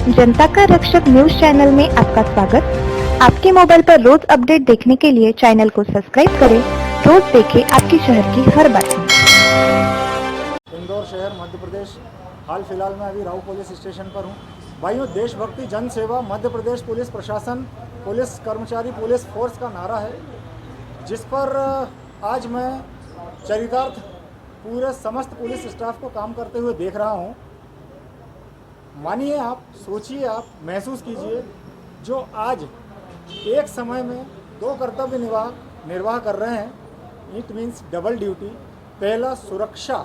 जनता का रक्षक news channel में आपका स्वागत। आपके मोबाइल पर रोज अपडेट देखने के लिए चैनल को सब्सक्राइब करें। रोज देखें आपके शहर की हर बात। इंदौर शहर मध्य प्रदेश। हाल फिलहाल मैं अभी राऊ पुलिस स्टेशन पर हूँ। भाइयों, देशभक्ति जन सेवा मध्य प्रदेश पुलिस प्रशासन, पुलिस कर्मचारी, पुलिस फोर्स का नारा है, जिस पर आज मैं चरितार्थ पूरे समस्त पुलिस स्टाफ को काम करते हुए देख रहा हूँ। मानिए, आप सोचिए, आप महसूस कीजिए, जो आज एक समय में दो कर्तव्य निर्वाह कर रहे हैं। It means double duty. पहला सुरक्षा,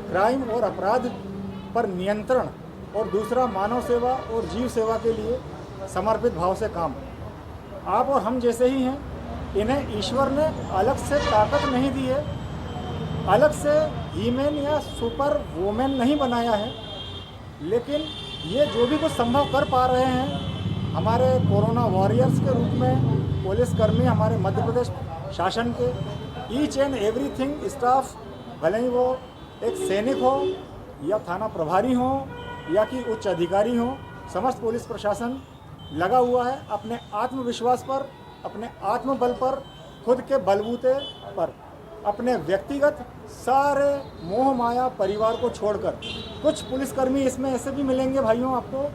क्राइम और अपराध पर नियंत्रण, और दूसरा मानव सेवा और जीव सेवा के लिए समर्पित भाव से काम। आप और हम जैसे ही हैं। इन्हें ईश्वर ने अलग से ताकत नहीं दी है, अलग से हीमैन या सुपर वुमेन नहीं बनाया है, लेकिन ये जो भी कुछ संभव कर पा रहे हैं, हमारे कोरोना वॉरियर्स के रूप में पुलिसकर्मी, हमारे मध्य प्रदेश शासन के ईच एंड एवरीथिंग स्टाफ, भले ही वो एक सैनिक हो या थाना प्रभारी हो या कि उच्च अधिकारी हो, समस्त पुलिस प्रशासन लगा हुआ है अपने आत्मविश्वास पर, अपने आत्मबल पर, खुद के बलबूते पर, अपने व्यक्तिगत सारे मोह माया परिवार को छोड़कर। कुछ पुलिसकर्मी इसमें ऐसे भी मिलेंगे भाइयों आपको,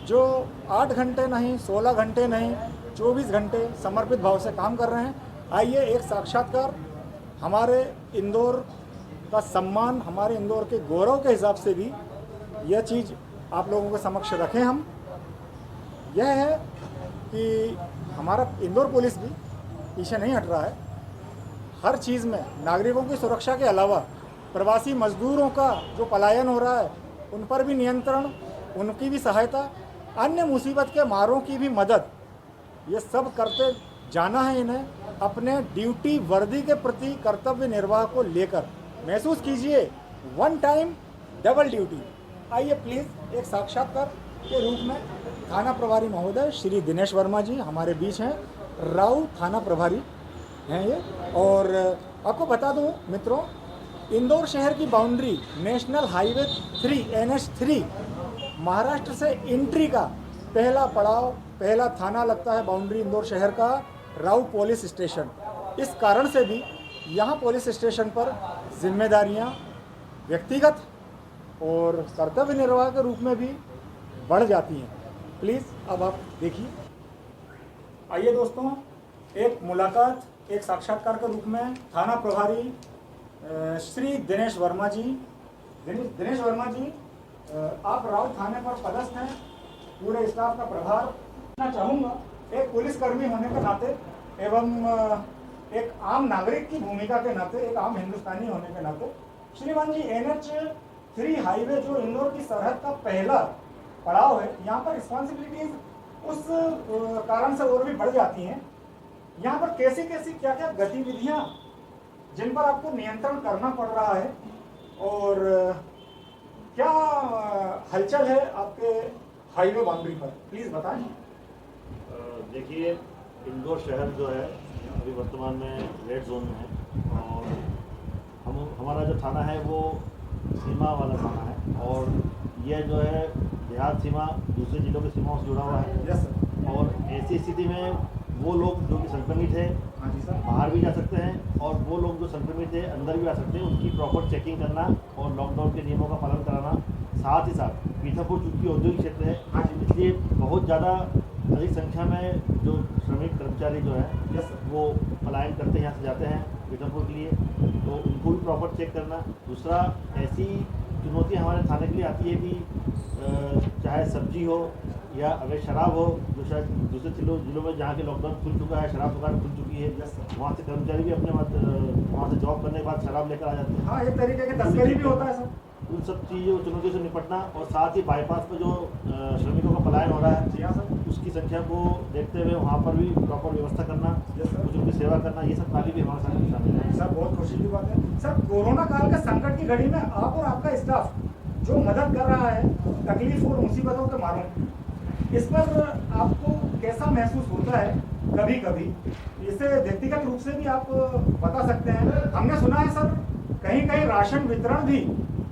जो 8 घंटे नहीं, 16 घंटे नहीं, 24 घंटे समर्पित भाव से काम कर रहे हैं। आइए एक साक्षात्कार हमारे इंदौर का सम्मान, हमारे इंदौर के गौरव के हिसाब से भी यह चीज़ आप लोगों के समक्ष रखें हम। यह है कि हमारा इंदौर पुलिस भी पीछे नहीं हट रहा है। हर चीज़ में नागरिकों की सुरक्षा के अलावा प्रवासी मजदूरों का जो पलायन हो रहा है, उन पर भी नियंत्रण, उनकी भी सहायता, अन्य मुसीबत के मारों की भी मदद, ये सब करते जाना है इन्हें अपने ड्यूटी वर्दी के प्रति कर्तव्य निर्वाह को लेकर। महसूस कीजिए, वन टाइम डबल ड्यूटी। आइए प्लीज़ एक साक्षात्कार के रूप में थाना प्रभारी महोदय श्री दिनेश वर्मा जी हमारे बीच हैं। राऊ थाना प्रभारी हैं ये। और आपको बता दूं मित्रों, इंदौर शहर की boundary national highway 3 NH3 Maharashtra से एंट्री का पहला पड़ाव, पहला थाना लगता है बाउंड्री इंदौर शहर का, राऊ पुलिस स्टेशन। इस कारण से भी यहाँ पुलिस स्टेशन पर जिम्मेदारियाँ व्यक्तिगत और कर्तव्य निर्वाह के रूप में भी बढ़ जाती हैं। प्लीज़ अब आप देखिए। आइए दोस्तों, एक मुलाकात, एक साक्षात्कार के रूप में थाना प्रभारी श्री दिनेश वर्मा जी। दिनेश वर्मा जी, आप राव थाने पर पदस्थ हैं, पूरे स्टाफ का प्रभार करना चाहूँगा। एक पुलिसकर्मी होने के नाते एवं एक आम नागरिक की भूमिका के नाते, एक आम हिंदुस्तानी होने के नाते, श्रीमान जी, NH3 हाईवे जो इंदौर की सरहद का पहला पड़ाव है, यहाँ पर रिस्पॉन्सिबिलिटीज उस कारण से और भी बढ़ जाती हैं। यहाँ पर कैसी कैसी क्या क्या गतिविधियाँ जिन पर आपको नियंत्रण करना पड़ रहा है, और क्या हलचल है आपके हाईवे बाउंड्री पर, प्लीज़ बताएं। देखिए, इंदौर शहर जो है अभी वर्तमान में रेड जोन में है, और हमारा जो थाना है वो सीमा वाला थाना है, और यह जो है देहात सीमा दूसरे जिलों की सीमाओं से जुड़ा हुआ है। Yes sir. और ऐसी स्थिति में वो लोग जो कि संक्रमित है बाहर भी जा सकते हैं, और वो लोग जो संक्रमित है अंदर भी आ सकते हैं। उनकी प्रॉपर चेकिंग करना और लॉकडाउन के नियमों का पालन कराना, साथ ही साथ पीथापुर चूंकि औद्योगिक क्षेत्र है, इसलिए बहुत ज़्यादा अधिक संख्या में जो श्रमिक कर्मचारी जो है वो पलायन करते हैं, यहाँ से जाते हैं पीथापुर के लिए, तो उनको भी प्रॉपर चेक करना। दूसरा, ऐसी चुनौती हमारे थाने के लिए आती है कि चाहे सब्जी हो या अगर शराब हो, जो शायद दूसरे जिलों में जहाँ के लॉकडाउन खुल चुका है, शराब दुकान खुल चुकी है, वहाँ से कर्मचारी भी अपने वहाँ से जॉब करने के बाद शराब लेकर आ जाते हैं। हाँ, एक तरीके की तस्करी भी होता है सर। उन सब चीज़ों चुनौतियों से निपटना, और साथ ही बाईपास पर जो श्रमिकों का पलायन हो रहा है, उसकी संख्या को देखते हुए वहाँ पर भी प्रॉपर व्यवस्था करना, कुछ उनकी सेवा करना, ये सब कार्य भी हमारे साथ शामिल है। सर, बहुत खुशी की बात है। सर, कोरोना काल के संकट की घड़ी में आप और आपका स्टाफ जो मदद कर रहा है तकलीफ और मुसीबतों के मारों, इस पर आपको कैसा महसूस होता है? कभी कभी इसे व्यक्तिगत रूप से भी आप बता सकते हैं। हमने सुना है सर, कहीं कहीं राशन वितरण भी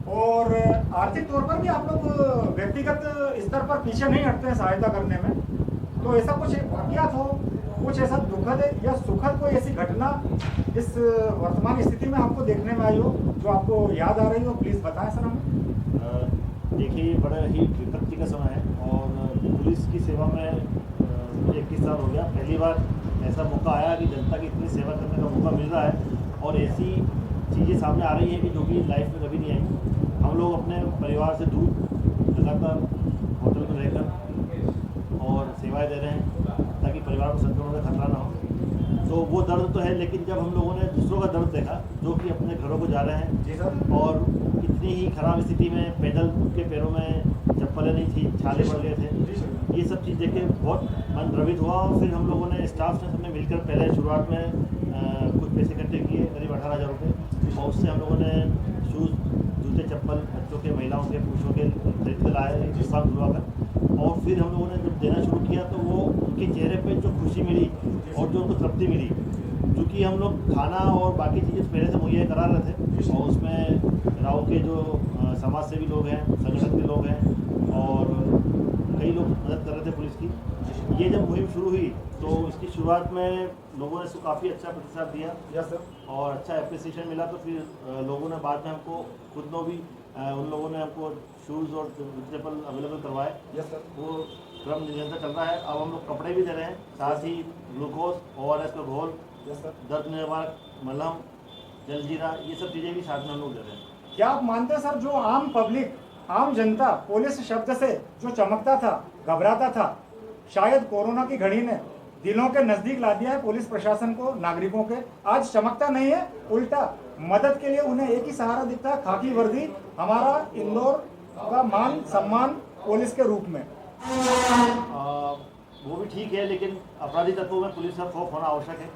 और आर्थिक तौर पर भी आप लोग व्यक्तिगत स्तर पर पीछे नहीं हटते हैं सहायता करने में। तो ऐसा कुछ वाकयात हो, कुछ ऐसा दुखद या सुखद कोई ऐसी घटना इस वर्तमान स्थिति में आपको देखने में आई हो जो आपको याद आ रही हो, प्लीज़ बताएं सर हमें। देखिए, बड़ा ही विपत्ति का समय है और पुलिस की सेवा में 21 साल हो गया। पहली बार ऐसा मौका आया कि जनता की इतनी सेवा करने का मौका मिल रहा है और ऐसी चीज़ें सामने आ रही हैं कि जो कि लाइफ में कभी नहीं आई। हम लोग अपने परिवार से दूर लगातार होटल में रहकर और सेवाएं दे रहे हैं ताकि परिवार को संक्रमण का खतरा ना हो। तो वो दर्द तो है, लेकिन जब हम लोगों ने दूसरों का दर्द देखा जो कि अपने घरों को जा रहे हैं जी सर। और इतनी ही खराब स्थिति में पैदल उनके पैरों में चप्पलें नहीं थी, छाले पड़ गए थे, जी सर। ये सब चीज़ देख के बहुत मन द्रवित हुआ। और फिर हम लोगों ने स्टाफ से सबने मिलकर पहले शुरुआत में कुछ पैसे इकट्ठे किए, करीब 18,000 रुपये, और उससे हम लोगों ने शूज़, जूते, चप्पल बच्चों के, महिलाओं के, पुरुषों के खरीद कर लाए हिसाब खुलवा कर। और फिर हम लोगों ने जब देना शुरू किया तो वो उनके चेहरे पे जो खुशी मिली और जो उनको तृप्ति मिली, क्योंकि हम लोग खाना और बाकी चीज़ें पहले से मुहैया करा रहे थे और उसमें राव के जो समाज सेवी लोग हैं, संगठन के लोग हैं और कई लोग मदद कर रहे थे पुलिस की। ये जब मुहिम शुरू हुई तो इसकी शुरुआत में लोगों ने इसको काफ़ी अच्छा प्रतिसाद दिया। Yes sir. और अच्छा एप्रिसिएशन मिला। तो फिर लोगों ने बाद में हमको खुद को भी उन लोगों ने हमको शूज़ और चप्पल अवेलेबल करवाए। Yes sir. वो क्रम निरंतर चल रहा है। अब हम लोग कपड़े भी दे रहे हैं, साथ ही ग्लूकोज, ORS का घोल, यस सर। दर्द निवारक मलहम, जलजीरा, ये सब चीज़ें भी साथ में हम लोग दे रहे हैं। क्या आप मानते हैं सर, जो आम पब्लिक, आम जनता पुलिस शब्द से जो चमकता था, घबराता था, शायद कोरोना की घड़ी ने दिलों के नजदीक ला दिया है पुलिस प्रशासन को, नागरिकों के। आज चमकता नहीं है, उल्टा मदद के लिए उन्हें एक ही सहारा दिखता है, खाकी वर्दी, हमारा इंदौर का मान सम्मान पुलिस के रूप में। वो भी ठीक है, लेकिन अपराधी तत्वों में पुलिस का खौफ होना आवश्यक है।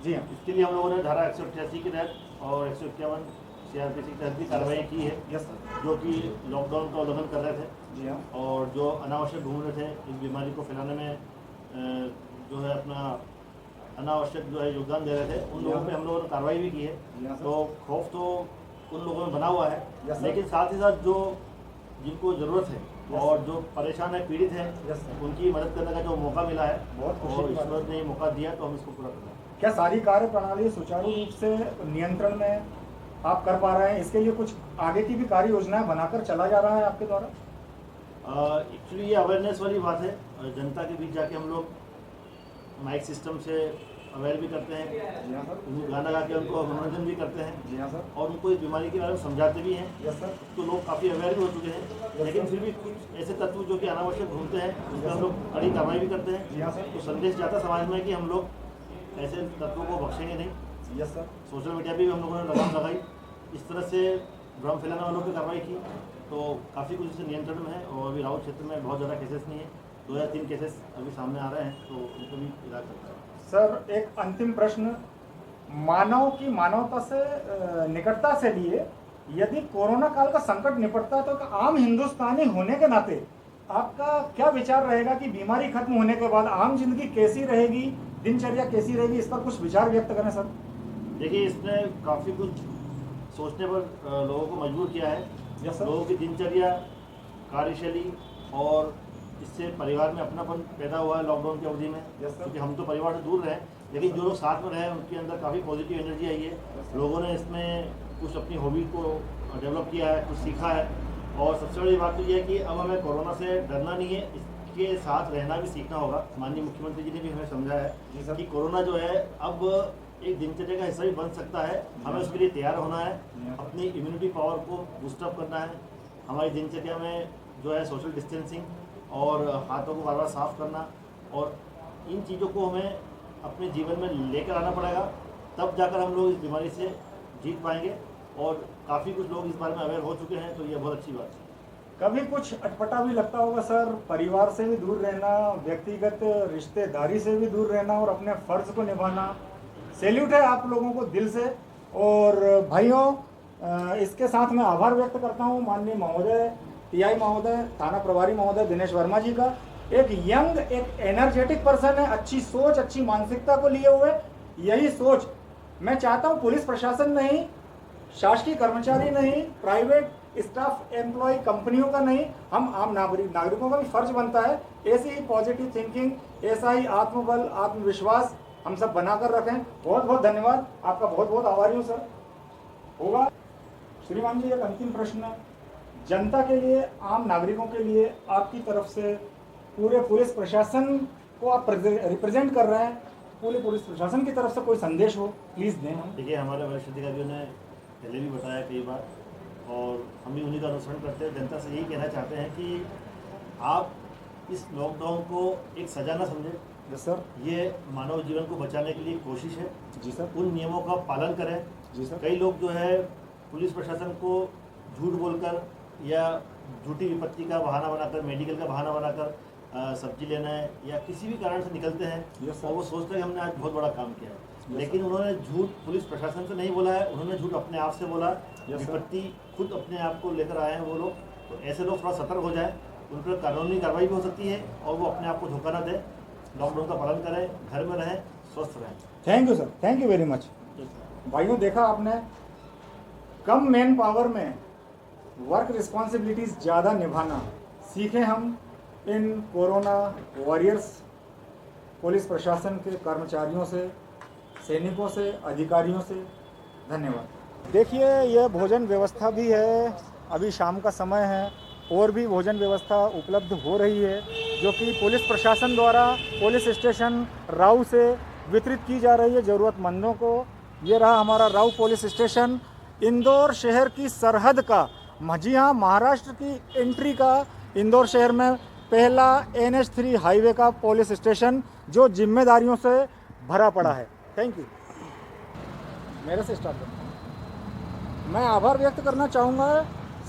जी हाँ। इसके लिए हम लोगों ने धारा 188 के तहत और 151 CRPC के तहत भी कार्रवाई की है, यस सर। जो कि लॉकडाउन का उल्लंघन कर रहे थे जी हाँ। और जो अनावश्यक घूम रहे थे, इस बीमारी को फैलाने में जो है अपना अनावश्यक जो है योगदान दे रहे थे, उन लोगों पे हम लोगों ने कार्रवाई भी की है। तो खौफ तो उन लोगों में बना हुआ है, लेकिन साथ ही साथ जो जिनको ज़रूरत है और जो परेशान है, पीड़ित है, उनकी मदद करने का जो मौका मिला है बहुत खुशी और की बात है। ईश्वर ने मौका दिया तो हम इसको पूरा करना है। क्या सारी कार्य प्रणाली सुचारू रूप से नियंत्रण में आप कर पा रहे हैं? इसके लिए कुछ आगे की भी कार्य योजनाएं बनाकर चला जा रहा है आपके द्वारा? एक्चुअली ये अवेयरनेस वाली बात है। जनता के बीच जाके हम लोग माइक सिस्टम से अवेयर भी करते हैं, जी हाँ सर। उनको गाना गा के उनको मनोरंजन भी करते हैं जी हाँ सर। और उनको इस बीमारी के बारे में समझाते भी हैं। Yes sir. तो लोग काफ़ी अवेयर भी हो चुके हैं, लेकिन फिर भी कुछ ऐसे तत्व जो कि अनावश्यक घूमते हैं, उस पर हम लोग कड़ी कार्रवाई भी करते हैं। जी हाँ सर। तो संदेश जाता समाज में कि हम लोग ऐसे तत्वों को बख्शेंगे नहीं। Yes sir. सोशल मीडिया पे भी हम लोगों ने लगाम लगाई, इस तरह से भ्रम फैलाने वालों पर कार्रवाई की, तो काफ़ी कुछ इससे नियंत्रण में है। और अभी राउत क्षेत्र में बहुत ज़्यादा केसेस नहीं है, 2 या 3 केसेस अभी सामने आ रहे हैं, तो उनको भी इलाज करता है। सर, एक अंतिम प्रश्न, मानव की मानवता से निकटता से लिए, यदि कोरोना काल का संकट निपटता है तो एक आम हिंदुस्तानी होने के नाते आपका क्या विचार रहेगा कि बीमारी खत्म होने के बाद आम जिंदगी कैसी रहेगी, दिनचर्या कैसी रहेगी? इस पर कुछ विचार व्यक्त करें सर। देखिए, इसने काफ़ी कुछ सोचने पर लोगों को मजबूर किया है। Yes sir. लोगों की दिनचर्या, कार्यशैली और इससे परिवार में अपनापन पैदा हुआ है लॉकडाउन की अवधि में। Yes sir. क्योंकि हम तो परिवार से दूर रहे, लेकिन जो लोग साथ में रहे उनके अंदर काफ़ी पॉजिटिव एनर्जी आई है। लोगों ने इसमें कुछ अपनी हॉबी को डेवलप किया है, कुछ सीखा है। और सबसे बड़ी बात तो ये है कि अब हमें कोरोना से डरना नहीं है, इसके साथ रहना भी सीखना होगा। माननीय मुख्यमंत्री जी ने भी हमें समझाया है कि कोरोना जो है अब एक दिनचर्या का हिस्सा भी बन सकता है। हमें उसके लिए तैयार होना है, अपनी इम्यूनिटी पावर को बूस्टअप करना है। हमारी दिनचर्या में जो है सोशल डिस्टेंसिंग और हाथों को बार बार साफ करना, और इन चीज़ों को हमें अपने जीवन में लेकर आना पड़ेगा, तब जाकर हम लोग इस बीमारी से जीत पाएंगे। और काफ़ी कुछ लोग इस बारे में अवेयर हो चुके हैं, तो ये बहुत अच्छी बात है। कभी कुछ अटपटा भी लगता होगा सर, परिवार से भी दूर रहना, व्यक्तिगत रिश्तेदारी से भी दूर रहना और अपने फर्ज को निभाना। सैल्यूट है आप लोगों को दिल से। और भाइयों, इसके साथ मैं आभार व्यक्त करता हूँ माननीय महोदय, TI महोदय, थाना प्रभारी महोदय दिनेश वर्मा जी का। एक यंग, एक एनर्जेटिक पर्सन है, अच्छी सोच, अच्छी मानसिकता को लिए हुए। यही सोच मैं चाहता हूँ पुलिस प्रशासन नहीं, शासकीय कर्मचारी नहीं, प्राइवेट स्टाफ एम्प्लॉय कंपनियों का नहीं, हम आम नागरिकों का भी फर्ज बनता है ऐसी ही पॉजिटिव थिंकिंग, ऐसा ही आत्मबल, आत्मविश्वास हम सब बनाकर रखें। बहुत बहुत धन्यवाद, आपका बहुत बहुत आभारी हूँ सर। होगा श्रीमान जी, एक अंतिम प्रश्न है जनता के लिए, आम नागरिकों के लिए, आपकी तरफ से पूरे पुलिस प्रशासन को आप रिप्रेजेंट कर रहे हैं, पूरे पुलिस प्रशासन की तरफ से कोई संदेश हो प्लीज़ दें। हम देखिए, हमारे वरिष्ठ अधिकारियों ने पहले भी बताया कई बार और हम भी उन्हीं का अनुसरण करते हैं। जनता से यही कहना चाहते हैं कि आप इस लॉकडाउन को एक सजा न समझें। Yes sir. ये मानव जीवन को बचाने के लिए कोशिश है। जी सर। उन नियमों का पालन करें। जी सर। कई लोग जो है पुलिस प्रशासन को झूठ बोलकर या झूठी विपत्ति का बहाना बनाकर, मेडिकल का बहाना बनाकर सब्जी लेना है या किसी भी कारण से निकलते हैं। Yes, और वो सोचते हैं कि हमने आज बहुत बड़ा काम किया है। Yes, लेकिन उन्होंने झूठ पुलिस प्रशासन से नहीं बोला है, उन्होंने झूठ अपने आप से बोला। Yes, विपत्ति खुद अपने आप को लेकर आए हैं वो लोग। तो ऐसे लोग थोड़ा सतर्क हो जाए, उन पर कानूनी कार्रवाई भी हो सकती है और वो अपने आप को धोखा न दें। लॉकडाउन का पालन करें, घर में रहें, स्वस्थ रहें। Thank you sir, thank you very much. भाइयों, देखा आपने, कम मैन पावर में वर्क रिस्पॉन्सिबिलिटीज ज़्यादा निभाना सीखें हम इन कोरोना वॉरियर्स पुलिस प्रशासन के कर्मचारियों से, सैनिकों से, अधिकारियों से। धन्यवाद। देखिए, यह भोजन व्यवस्था भी है, अभी शाम का समय है और भी भोजन व्यवस्था उपलब्ध हो रही है जो कि पुलिस प्रशासन द्वारा पुलिस स्टेशन राऊ से वितरित की जा रही है ज़रूरतमंदों को। ये रहा हमारा राऊ पुलिस स्टेशन, इंदौर शहर की सरहद का, जी हाँ, महाराष्ट्र की एंट्री का इंदौर शहर में पहला NH3 हाईवे का पुलिस स्टेशन जो जिम्मेदारियों से भरा पड़ा है। Thank you. मेरे से स्टार्ट करता हूँ। मैं आभार व्यक्त करना चाहूँगा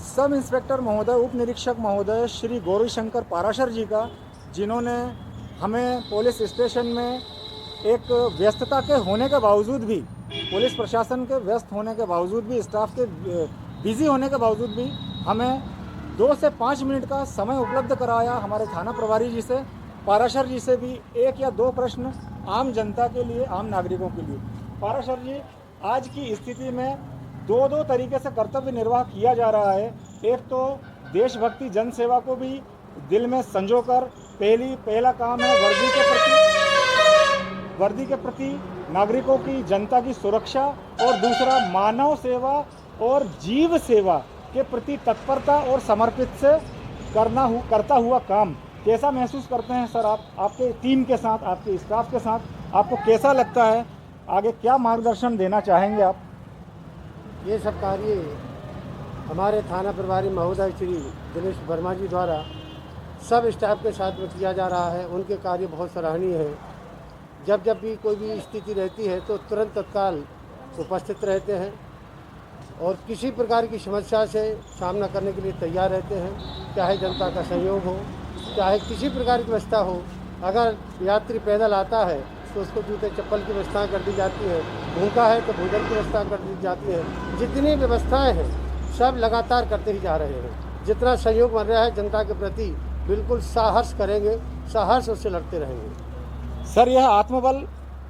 सब इंस्पेक्टर महोदय, उप निरीक्षक महोदय श्री गौरीशंकर पाराशर जी का, जिन्होंने हमें पुलिस स्टेशन में एक व्यस्तता के होने के बावजूद भी, पुलिस प्रशासन के व्यस्त होने के बावजूद भी, स्टाफ के बिजी होने के बावजूद भी हमें 2 से 5 मिनट का समय उपलब्ध कराया। हमारे थाना प्रभारी जी से, पाराशर जी से भी 1 या 2 प्रश्न आम जनता के लिए, आम नागरिकों के लिए। पाराशर जी, आज की स्थिति में 2 तरीके से कर्तव्य निर्वाह किया जा रहा है। एक तो देशभक्ति, जन सेवा को भी दिल में संजोकर पहला काम है वर्दी के प्रति नागरिकों की, जनता की सुरक्षा, और दूसरा मानव सेवा और जीव सेवा के प्रति तत्परता और समर्पित से करता हुआ काम। कैसा महसूस करते हैं सर आप, आपके टीम के साथ, आपके स्टाफ के साथ, आपको कैसा लगता है? आगे क्या मार्गदर्शन देना चाहेंगे आप? ये सब कार्य हमारे थाना प्रभारी महोदय श्री दिनेश वर्मा जी द्वारा सब स्टाफ के साथ में किया जा रहा है। उनके कार्य बहुत सराहनीय है। जब भी कोई भी स्थिति रहती है तो तुरंत तत्काल उपस्थित रहते हैं और किसी प्रकार की समस्या से सामना करने के लिए तैयार रहते हैं। चाहे जनता का सहयोग हो, चाहे किसी प्रकार की व्यवस्था हो। अगर यात्री पैदल आता है तो उसको जूते चप्पल की व्यवस्था कर दी जाती है, भूखा है तो भोजन की व्यवस्था कर दी जाती है। जितनी व्यवस्थाएं हैं सब लगातार करते ही जा रहे हैं। जितना सहयोग बन रहा है जनता के प्रति, बिल्कुल साहस करेंगे, साहस उससे लड़ते रहेंगे। सर, यह आत्मबल,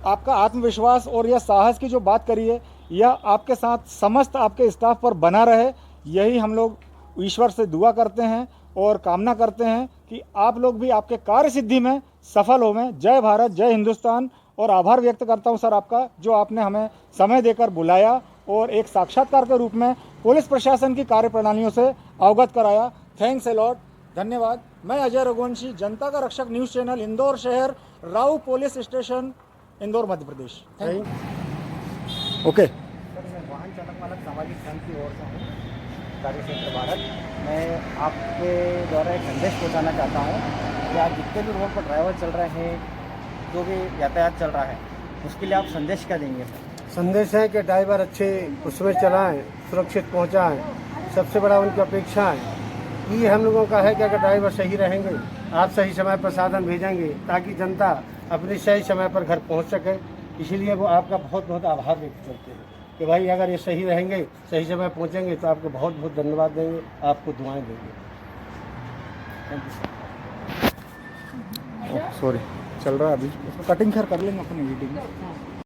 आपका आत्मविश्वास और यह साहस की जो बात करी है, यह आपके साथ समस्त आपके स्टाफ पर बना रहे, यही हम लोग ईश्वर से दुआ करते हैं और कामना करते हैं कि आप लोग भी आपके कार्य सिद्धि में सफल होवें। जय भारत, जय हिंदुस्तान। और आभार व्यक्त करता हूं सर आपका, जो आपने हमें समय देकर बुलाया और एक साक्षात्कार के रूप में पुलिस प्रशासन की कार्यप्रणालियों से अवगत कराया। थैंक्स ए लॉट, धन्यवाद। मैं अजय रघुवंशी, जनता का रक्षक न्यूज़ चैनल, इंदौर शहर, Rau police station, Indore, Madhya Pradesh. Thank you. Okay. Sir, मैं वाहन चालक मालक सामाजिक संघ की ओर से हूँ, कार्य क्षेत्र भारत। मैं आपके द्वारा एक संदेश पहुँचाना चाहता हूँ कि आज जितने भी रोड पर ड्राइवर चल रहे हैं, जो भी यातायात चल रहा है, उसके लिए आप संदेश क्या देंगे सर? संदेश है कि ड्राइवर अच्छे उसमें चलाएं, सुरक्षित पहुंचाएं। सबसे बड़ा उनकी अपेक्षा है, ये हम लोगों का है कि अगर ड्राइवर सही रहेंगे, आप सही समय पर साधन भेजेंगे ताकि जनता अपने सही समय पर घर पहुंच सके। इसीलिए वो आपका बहुत बहुत आभार व्यक्त करते हैं कि भाई अगर ये सही रहेंगे, सही समय पहुंचेंगे तो आपको बहुत बहुत धन्यवाद देंगे, आपको दुआएं देंगे। Thank you sir. सॉरी, चल रहा है अभी, उसको कटिंग कर लेंगे अपनी एडिटिंग में।